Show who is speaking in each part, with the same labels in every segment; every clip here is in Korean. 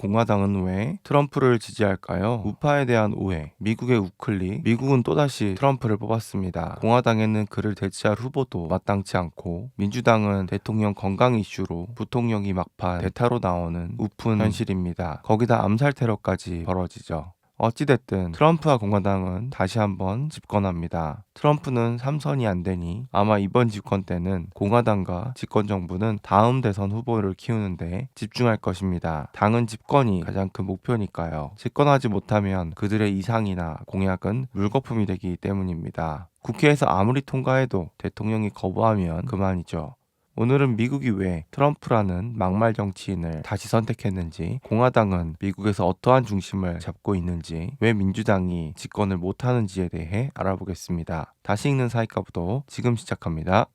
Speaker 1: 공화당은 왜 트럼프를 지지할까요? 우파에 대한 오해, 미국의 우클릭, 미국은 또다시 트럼프를 뽑았습니다. 공화당에는 그를 대체할 후보도 마땅치 않고 민주당은 대통령 건강 이슈로 부통령이 막판 대타로 나오는 우픈 현실입니다. 거기다 암살 테러까지 벌어지죠. 어찌됐든 트럼프와 공화당은 다시 한번 집권합니다. 트럼프는 3선이 안 되니 아마 이번 집권 때는 공화당과 집권 정부는 다음 대선 후보를 키우는데 집중할 것입니다. 당은 집권이 가장 큰 목표니까요. 집권하지 못하면 그들의 이상이나 공약은 물거품이 되기 때문입니다. 국회에서 아무리 통과해도 대통령이 거부하면 그만이죠. 오늘은 미국이 왜 트럼프라는 막말 정치인을 다시 선택했는지, 공화당은 미국에서 어떠한 중심을 잡고 있는지, 왜 민주당이 집권을 못하는지에 대해 알아보겠습니다. 다시 읽는 사이가부도 지금 시작합니다.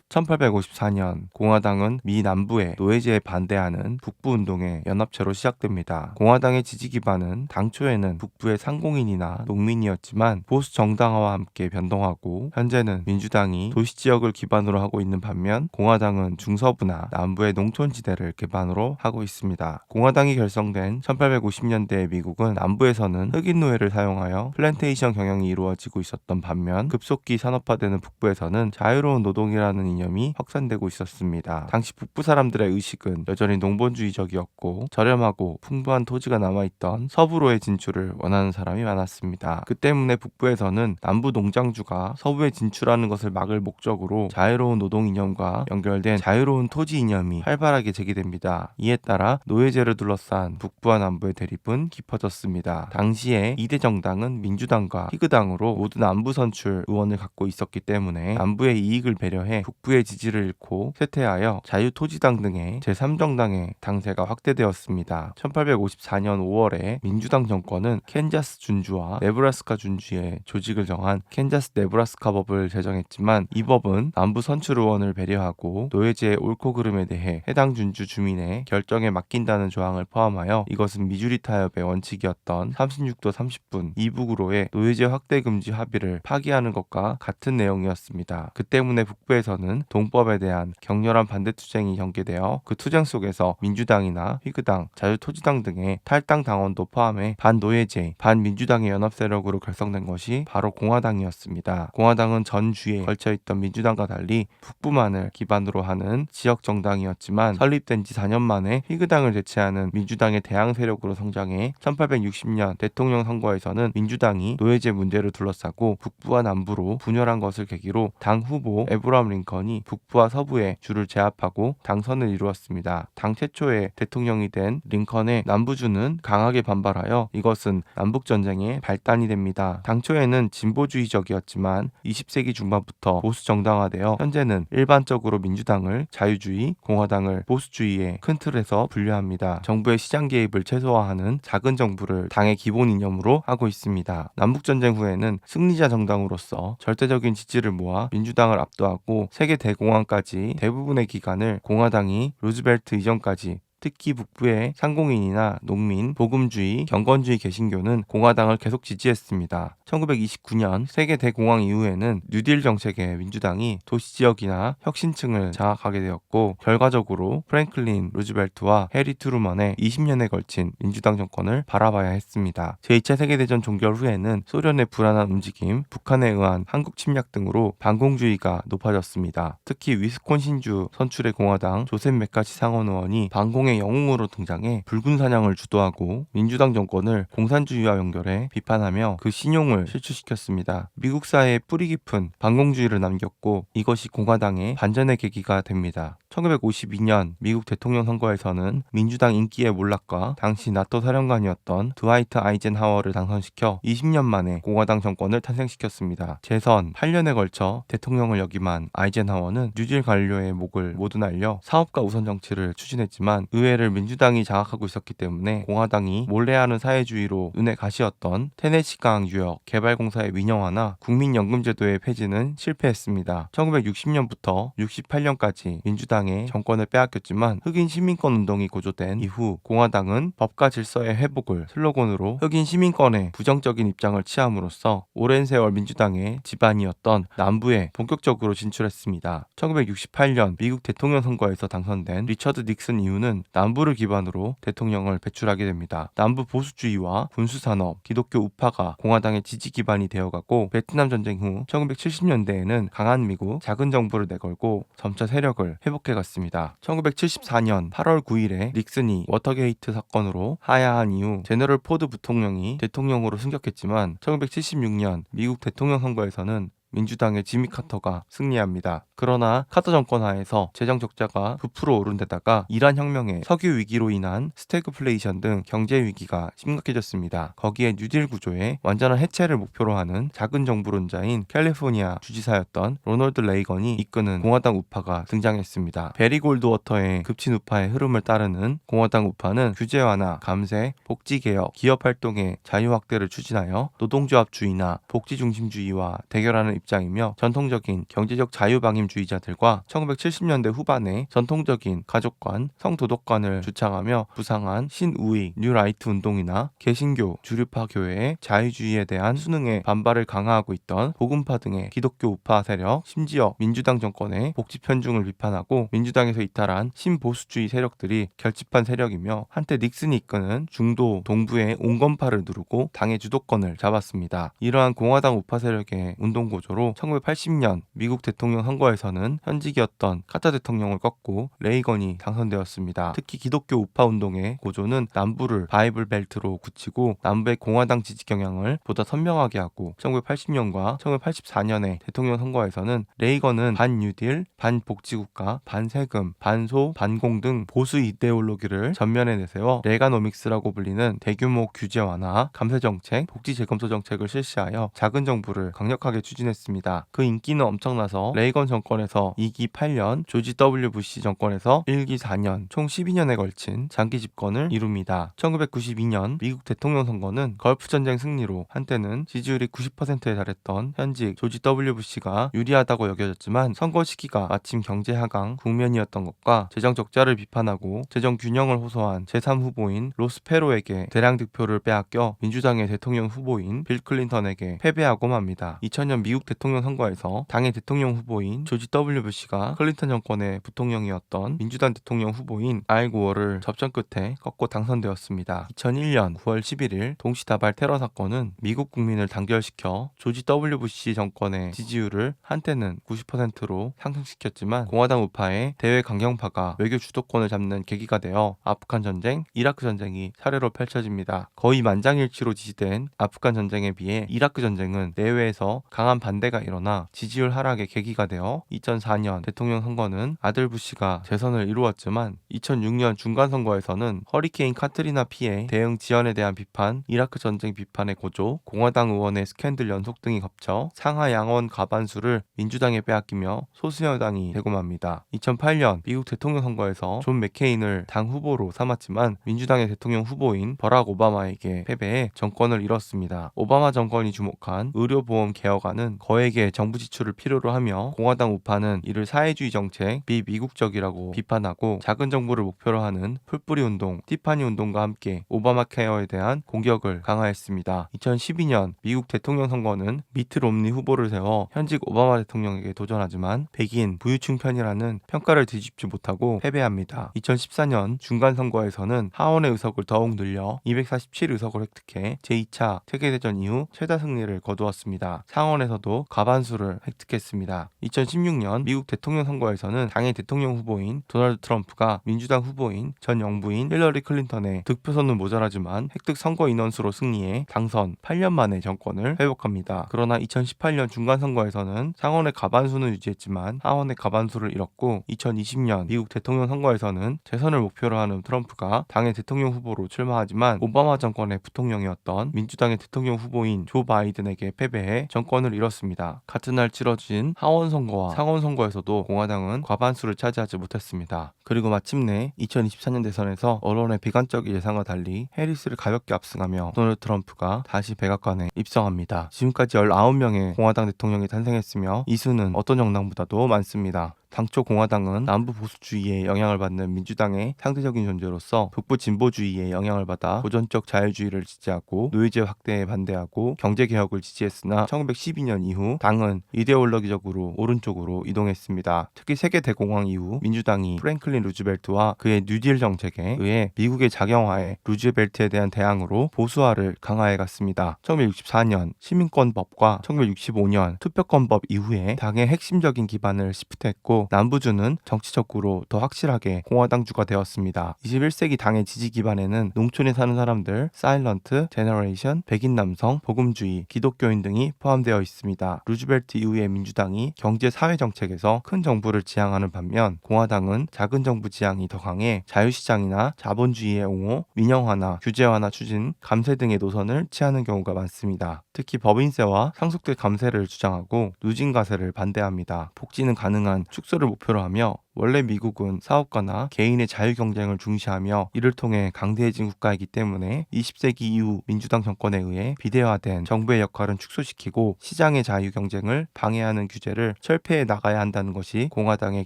Speaker 1: 1854년 공화당은 미 남부의 노예제에 반대하는 북부운동의 연합체로 시작됩니다. 공화당의 지지 기반은 당초에는 북부의 상공인이나 농민이었지만 보수 정당화와 함께 변동하고 현재는 민주당이 도시지역을 기반으로 하고 있는 반면 공화당은 중서부나 남부의 농촌지대를 기반으로 하고 있습니다. 공화당이 결성된 1850년대의 미국은 남부에서는 흑인 노예를 사용하여 플랜테이션 경영이 이루어지고 있었던 반면 급속히 산업화되는 북부에서는 자유로운 노동이라는 이념이 확산되고 있었습니다. 당시 북부 사람들의 의식은 여전히 농본주의적이었고 저렴하고 풍부한 토지가 남아있던 서부로의 진출을 원하는 사람이 많았습니다. 그 때문에 북부에서는 남부 농장주가 서부에 진출하는 것을 막을 목적으로 자유로운 노동 이념과 연결된 자유로운 토지 이념이 활발하게 제기됩니다. 이에 따라 노예제를 둘러싼 북부와 남부의 대립은 깊어졌습니다. 당시에 2대 정당은 민주당과 희그당으로 모두 남부 선출 의원을 갖고 있었기 때문에 남부의 이익을 배려해 북부의 지지를 잃고 쇠퇴하여 자유토지당 등의 제3정당의 당세가 확대되었습니다. 1854년 5월에 민주당 정권은 캔자스 준주와 네브라스카 준주의 조직을 정한 캔자스 네브라스카 법을 제정했지만 이 법은 남부 선출 의원을 배려하고 노예제의 옳고 그름에 대해 해당 준주 주민의 결정에 맡긴다는 조항을 포함하여 이것은 미주리 타협의 원칙이었던 36도 30분 이북으로의 노예제 확대 금지 합의를 파기하는 것과 같은 내용이었습니다. 그 때문에 북부에서는 동법에 대한 격렬한 반대 투쟁이 전개되어 그 투쟁 속에서 민주당이나 희그당, 자유토지당 등의 탈당 당원도 포함해 반노예제, 반민주당의 연합 세력으로 결성된 것이 바로 공화당이었습니다. 공화당은 전 주에 걸쳐있던 민주당과 달리 북부만을 기반으로 하는 지역 정당이었지만 설립된 지 4년 만에 희그당을 대체하는 민주당의 대항 세력으로 성장해 1860년 대통령 선거에서는 민주당이 노예제 문제를 둘러싸고 북부와 남부로 분열한 것을 계기로 당 후보 에브라함 링컨이 북부와 서부에 주를 제압하고 당선을 이루었습니다. 당 최초의 대통령이 된 링컨의 남부주는 강하게 반발하여 이것은 남북전쟁의 발단이 됩니다. 당초에는 진보주의적이었지만 20세기 중반부터 보수 정당화되어 현재는 일반적으로 민주당을 자유주의, 공화당을 보수주의의 큰 틀에서 분류합니다. 정부의 시장 개입을 최소화하는 작은 정부를 당의 기본 이념으로 하고 있습니다. 남북전쟁 후에는 승리자 정당으로서 절대적인 지지를 모아 민주당을 압도하고 세계 대공황까지 대부분의 기간을 공화당이 루즈벨트 이전까지 특히 북부의 상공인이나 농민, 복음주의, 경건주의 개신교는 공화당을 계속 지지했습니다. 1929년 세계 대공황 이후에는 뉴딜 정책의 민주당이 도시지역이나 혁신층을 장악하게 되었고 결과적으로 프랭클린 루즈벨트와 해리 트루먼의 20년에 걸친 민주당 정권을 바라봐야 했습니다. 제2차 세계대전 종결 후에는 소련의 불안한 움직임, 북한에 의한 한국 침략 등으로 반공주의가 높아졌습니다. 특히 위스콘신주 선출의 공화당 조셉 메카시 상원 의원이 반공의 영웅으로 등장해 붉은 사냥을 주도하고 민주당 정권을 공산주의와 연결해 비판하며 그 신용을 실추시켰습니다. 미국 사회에 뿌리 깊은 반공주의를 남겼고 이것이 공화당의 반전의 계기가 됩니다. 1952년 미국 대통령 선거에서는 민주당 인기의 몰락과 당시 나토 사령관이었던 드와이트 아이젠하워를 당선시켜 20년 만에 공화당 정권을 탄생시켰습니다. 재선 8년에 걸쳐 대통령을 역임한 아이젠하워는 뉴딜 관료의 목을 모두 날려 사업가 우선 정치를 추진했지만 의회를 민주당이 장악하고 있었기 때문에 공화당이 몰래하는 사회주의로 눈에 가시였던 테네시강 유역 개발공사의 민영화나 국민연금제도의 폐지는 실패했습니다. 1960년부터 68년까지 민주당이 민주당에 정권을 빼앗겼지만 흑인 시민권 운동이 고조된 이후 공화당은 법과 질서의 회복을 슬로건으로 흑인 시민권에 부정적인 입장을 취함으로써 오랜 세월 민주당의 지반이었던 남부에 본격적으로 진출했습니다. 1968년 미국 대통령 선거에서 당선된 리처드 닉슨 이후는 남부를 기반으로 대통령을 배출하게 됩니다. 남부 보수주의와 군수산업, 기독교 우파가 공화당의 지지 기반이 되어가고 베트남 전쟁 후 1970년대에는 강한 미국, 작은 정부를 내걸고 점차 세력을 회복해갔습니다. 1974년 8월 9일에 닉슨이 워터게이트 사건으로 하야한 이후 제너럴 포드 부통령이 대통령으로 승격했지만 1976년 미국 대통령 선거에서는 민주당의 지미 카터가 승리합니다. 그러나 카터 정권 하에서 재정 적자가 부풀어 오른 데다가 이란 혁명의 석유 위기로 인한 스태그플레이션 등 경제 위기가 심각해졌습니다. 거기에 뉴딜 구조의 완전한 해체를 목표로 하는 작은 정부론자인 캘리포니아 주지사였던 로널드 레이건이 이끄는 공화당 우파가 등장했습니다. 베리 골드워터의 급진 우파의 흐름을 따르는 공화당 우파는 규제 완화, 감세, 복지 개혁, 기업 활동의 자유 확대를 추진하여 노동조합주의나 복지 중심주의와 대결하는 입장이며 전통적인 경제적 자유방임주의자들과 1970년대 후반에 전통적인 가족관, 성도덕관을 주창하며 부상한 신우익, 뉴라이트 운동이나 개신교, 주류파 교회의 자유주의에 대한 수능에 반발을 강화하고 있던 복음파 등의 기독교 우파 세력, 심지어 민주당 정권의 복지 편중을 비판하고 민주당에서 이탈한 신보수주의 세력들이 결집한 세력이며 한때 닉슨이 이끄는 중도 동부의 온건파를 누르고 당의 주도권을 잡았습니다. 이러한 공화당 우파 세력의 운동 고조로 1980년 미국 대통령 선거에서는 현직이었던 카터 대통령을 꺾고 레이건이 당선되었습니다. 특히 기독교 우파 운동의 고조는 남부를 바이블 벨트로 굳히고 남부의 공화당 지지 경향을 보다 선명하게 하고 1980년과 1984년의 대통령 선거에서는 레이건은 반뉴딜, 반복지국가, 반세금, 반소, 반공 등 보수 이데올로기를 전면에 내세워 레가노믹스라고 불리는 대규모 규제 완화, 감세 정책, 복지 재검토 정책을 실시하여 작은 정부를 강력하게 추진했습니다. 그 인기는 엄청나서 레이건 정권에서 2기 8년, 조지 W 부시 정권에서 1기 4년, 총 12년에 걸친 장기 집권을 이룹니다. 1992년 미국 대통령 선거는 걸프 전쟁 승리로 한때는 지지율이 90%에 달했던 현직 조지 W 부시가 유리하다고 여겨졌지만 선거 시기가 마침 경제 하강 국면이었던 것과 재정 적자를 비판하고 재정 균형을 호소한 제3후보인 로스 페로에게 대량 득표를 빼앗겨 민주당의 대통령 후보인 빌 클린턴에게 패배하고 맙니다. 2000년 미국 대통령 선거에서 당의 대통령 후보인 조지 W 부시가 클린턴 정권의 부통령이었던 민주당 대통령 후보인 알 고어를 접전 끝에 꺾고 당선되었습니다. 2001년 9월 11일 동시다발 테러 사건은 미국 국민을 단결시켜 조지 W 부시 정권의 지지율을 한때는 90%로 상승시켰지만 공화당 우파의 대외 강경파가 외교 주도권을 잡는 계기가 되어 아프간 전쟁, 이라크 전쟁이 차례로 펼쳐집니다. 거의 만장일치로 지지된 아프간 전쟁에 비해 이라크 전쟁은 내외에서 강한 반대가 일어나 지지율 하락의 계기가 되어 2004년 대통령 선거는 아들 부시가 재선을 이루었지만 2006년 중간선거에서는 허리케인 카트리나 피해 대응 지연에 대한 비판, 이라크 전쟁 비판의 고조, 공화당 의원의 스캔들 연속 등이 겹쳐 상하 양원 과반수를 민주당에 빼앗기며 소수여당이 되고 맙니다. 2008년 미국 대통령 선거에서 존 맥케인을 당 후보로 삼았지만 민주당의 대통령 후보인 버락 오바마에게 패배해 정권을 잃었습니다. 오바마 정권이 주목한 의료보험 개혁안은 거액의 정부 지출을 필요로 하며 공화당 우파는 이를 사회주의 정책, 비미국적이라고 비판하고 작은 정부를 목표로 하는 풀뿌리 운동, 티파니 운동과 함께 오바마 케어에 대한 공격을 강화했습니다. 2012년 미국 대통령 선거는 미트 롬니 후보를 세워 현직 오바마 대통령에게 도전하지만 백인 부유층 편이라는 평가를 뒤집지 못하고 패배합니다. 2014년 중간선거에서는 하원의 의석을 더욱 늘려 247의석을 획득해 제2차 세계대전 이후 최다 승리를 거두었습니다. 상원에서도 과반수를 획득했습니다. 2016년 미국 대통령 선거에서는 당의 대통령 후보인 도널드 트럼프가 민주당 후보인 전 영부인 힐러리 클린턴의 득표선은 모자라지만 획득 선거 인원수로 승리해 당선 8년 만에 정권을 회복합니다. 그러나 2018년 중간선거에서는 상원의 과반수는 유지했지만 하원의 과반수를 잃었고 2020년 미국 대통령 선거에서는 재선을 목표로 하는 트럼프가 당의 대통령 후보로 출마하지만 오바마 정권의 부통령이었던 민주당의 대통령 후보인 조 바이든에게 패배해 정권을 잃었습니다. 같은 날 치러진 하원 선거와 상원 선거에서도 공화당은 과반수를 차지하지 못했습니다. 그리고 마침내 2024년 대선에서 언론의 비관적 예상과 달리 해리스를 가볍게 압승하며 도널드 트럼프가 다시 백악관에 입성합니다. 지금까지 19명의 공화당 대통령이 탄생했으며 이 수는 어떤 정당보다도 많습니다. 당초 공화당은 남부 보수주의에 영향을 받는 민주당의 상대적인 존재로서 북부 진보주의에 영향을 받아 고전적 자유주의를 지지하고 노예제 확대에 반대하고 경제개혁을 지지했으나 1912년 이후 당은 이데올로기적으로 오른쪽으로 이동했습니다. 특히 세계 대공황 이후 민주당이 프랭클린 루즈벨트와 그의 뉴딜 정책에 의해 미국의 작용하에 루즈벨트에 대한 대항으로 보수화를 강화해 갔습니다. 1964년 시민권법과 1965년 투표권법 이후에 당의 핵심적인 기반을 시프트했고 남부주는 정치적으로 더 확실하게 공화당주가 되었습니다. 21세기 당의 지지 기반에는 농촌에 사는 사람들, 사일런트, 제너레이션, 백인 남성, 복음주의, 기독교인 등이 포함되어 있습니다. 루즈벨트 이후의 민주당이 경제 사회 정책에서 큰 정부를 지향하는 반면 공화당은 작은 정부 지향이 더 강해 자유시장이나 자본주의의 옹호, 민영화나 규제화나 추진, 감세 등의 노선을 취하는 경우가 많습니다. 특히 법인세와 상속세 감세를 주장하고 누진과세를 반대합니다. 복지는 가능한 축소를 목표로 하며 원래 미국은 사업가나 개인의 자유 경쟁을 중시하며 이를 통해 강대해진 국가이기 때문에 20세기 이후 민주당 정권에 의해 비대화된 정부의 역할은 축소시키고 시장의 자유 경쟁을 방해하는 규제를 철폐해 나가야 한다는 것이 공화당의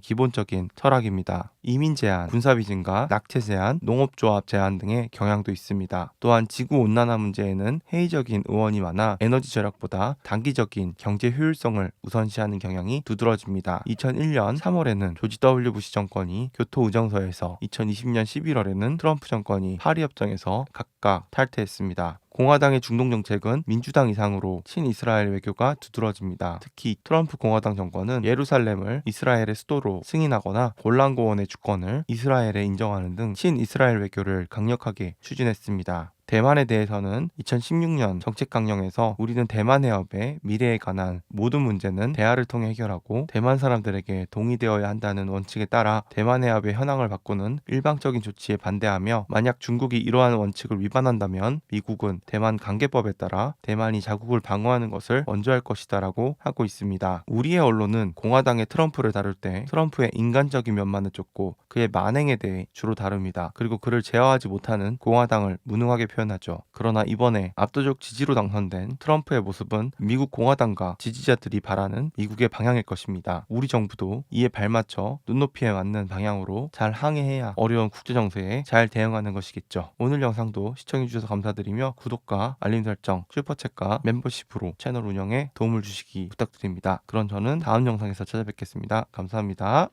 Speaker 1: 기본적인 철학입니다. 이민 제한, 군사비 증가, 낙태 제한, 농업조합 제한 등의 경향도 있습니다. 또한 지구온난화 문제에는 회의적인 의원이 많아 에너지 절약보다 단기적인 경제 효율성을 우선시하는 경향이 두드러집니다. 2001년 3월에는 조지 W. 부시 정권이 교토 의정서에서 2020년 11월에는 트럼프 정권이 파리 협정에서 각각 탈퇴했습니다. 공화당의 중동 정책은 민주당 이상으로 친이스라엘 외교가 두드러집니다. 특히 트럼프 공화당 정권은 예루살렘을 이스라엘의 수도로 승인하거나 골란고원의 주권을 이스라엘에 인정하는 등 친이스라엘 외교를 강력하게 추진했습니다. 대만에 대해서는 2016년 정책 강령에서 우리는 대만 해협의 미래에 관한 모든 문제는 대화를 통해 해결하고 대만 사람들에게 동의되어야 한다는 원칙에 따라 대만 해협의 현황을 바꾸는 일방적인 조치에 반대하며 만약 중국이 이러한 원칙을 위반한다면 미국은 대만 관계법에 따라 대만이 자국을 방어하는 것을 원조할 것이다라고 하고 있습니다. 우리의 언론은 공화당의 트럼프를 다룰 때 트럼프의 인간적인 면만을 쫓고 그의 만행에 대해 주로 다룹니다. 그리고 그를 제어하지 못하는 공화당을 무능하게 표현하죠. 그러나 이번에 압도적 지지로 당선된 트럼프의 모습은 미국 공화당과 지지자들이 바라는 미국의 방향일 것입니다. 우리 정부도 이에 발맞춰 눈높이에 맞는 방향으로 잘 항해해야 어려운 국제 정세에 잘 대응하는 것이겠죠. 오늘 영상도 시청해주셔서 감사드리며 구독과 알림 설정, 슈퍼챗과 멤버십으로 채널 운영에 도움을 주시기 부탁드립니다. 그럼 저는 다음 영상에서 찾아뵙겠습니다. 감사합니다.